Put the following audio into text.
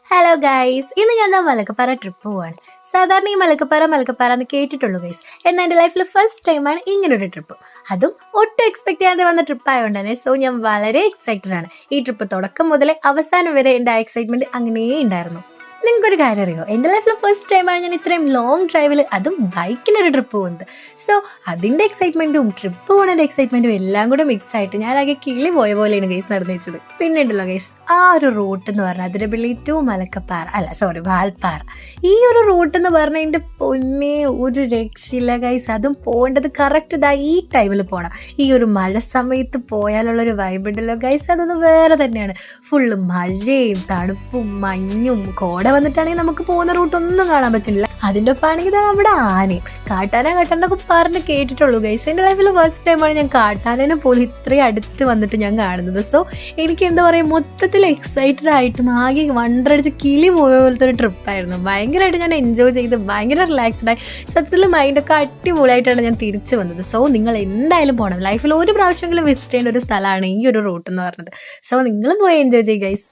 Hello guys, ഇന്ന് ഞാൻ Malakkappara trip പോവാണ്. സാധാരണ ഈ മലക്കപ്പാറ എന്ന് കേട്ടിട്ടുള്ളൂ ഗൈസ്. എന്നാൽ എൻ്റെ ലൈഫിൽ ഫസ്റ്റ് ടൈമാണ് ഇങ്ങനൊരു ട്രിപ്പ്. അതും ഒട്ടും എക്സ്പെക്ട് ചെയ്യാതെ വന്ന ട്രിപ്പ് ആയതുകൊണ്ട് തന്നെ ഞാൻ വളരെ എക്സൈറ്റഡ് ആണ്. ഈ ട്രിപ്പ് തുടക്കം മുതലേ അവസാനം വരെ എൻ്റെ ആ എക്സൈറ്റ്മെന്റ് അങ്ങനെ ഉണ്ടായിരുന്നു. നിങ്ങൾക്കൊരു കാര്യം അറിയോ, എൻ്റെ ലൈഫിൽ ഫസ്റ്റ് ടൈമാണ് ഞാൻ ഇത്രയും ലോങ് ഡ്രൈവിൽ അതും ബൈക്കിലൊരു ട്രിപ്പ് പോകുന്നത്. സോ അതിൻ്റെ എക്സൈറ്റ്മെൻറ്റും ട്രിപ്പ് പോകുന്നതിൻ്റെ എക്സൈറ്റ്മെൻറ്റും എല്ലാം കൂടെ മിക്സ് ആയിട്ട് ഞാനാകെ കിളി പോയ പോലെയാണ് ഗൈസ് നടന്നു വെച്ചത്. പിന്നെ ഉണ്ടല്ലോ ഗൈസ്, ആ ഒരു റൂട്ട് എന്ന് പറഞ്ഞാൽ അതിരപ്പള്ളി ടു മലക്കപ്പാറ വാൽപ്പാറ. ഈ ഒരു റൂട്ട് എന്ന് പറഞ്ഞാൽ എൻ്റെ പൊന്നെ ഒരു രക്ഷയില്ല ഗൈസ്. അതും പോകേണ്ടത് കറക്റ്റ് ഈ ടൈമിൽ പോകണം. ഈ ഒരു മഴ സമയത്ത് പോയാലുള്ളൊരു വൈബ് ഉണ്ടല്ലോ ഗൈസ്, അതൊന്ന് വേറെ തന്നെയാണ്. ഫുള്ള് മഴയും തണുപ്പും മഞ്ഞും കോട വന്നിട്ടാണെങ്കിൽ നമുക്ക് പോകുന്ന റൂട്ടൊന്നും കാണാൻ പറ്റില്ല. അതിൻ്റെ ഒപ്പാണെങ്കിൽ നമ്മുടെ ആനയും കാട്ടാനൊക്കെ പറഞ്ഞ് കേട്ടിട്ടുള്ളൂ ഗൈസ്. എൻ്റെ ലൈഫിൽ ഫസ്റ്റ് ടൈമാണ് ഞാൻ കാട്ടാനേനെ പോലും ഇത്രയും അടുത്ത് വന്നിട്ട് ഞാൻ കാണുന്നത്. സോ എനിക്ക് എന്താ പറയുക, മൊത്തത്തിൽ എക്സൈറ്റഡ് ആയിട്ടും ആകെ വണ്ടടിച്ച് കിളി പോയ പോലത്തെ ഒരു ട്രിപ്പായിരുന്നു. ഭയങ്കരമായിട്ട് ഞാൻ എൻജോയ് ചെയ്ത് ഭയങ്കര റിലാക്സ്ഡ് ആയി. സത്യത്തിൽ മൈൻഡൊക്കെ അടിപൊളിയായിട്ടാണ് ഞാൻ തിരിച്ചു വന്നത്. സോ നിങ്ങൾ എന്തായാലും പോകണം. ലൈഫിൽ ഒരു പ്രാവശ്യമെങ്കിലും വിസിറ്റ് ചെയ്യേണ്ട ഒരു സ്ഥലമാണ് ഈ ഒരു റൂട്ട് എന്ന് പറഞ്ഞത്. സോ നിങ്ങളും പോയി എൻജോയ് ചെയ്യുക ഗൈസ്.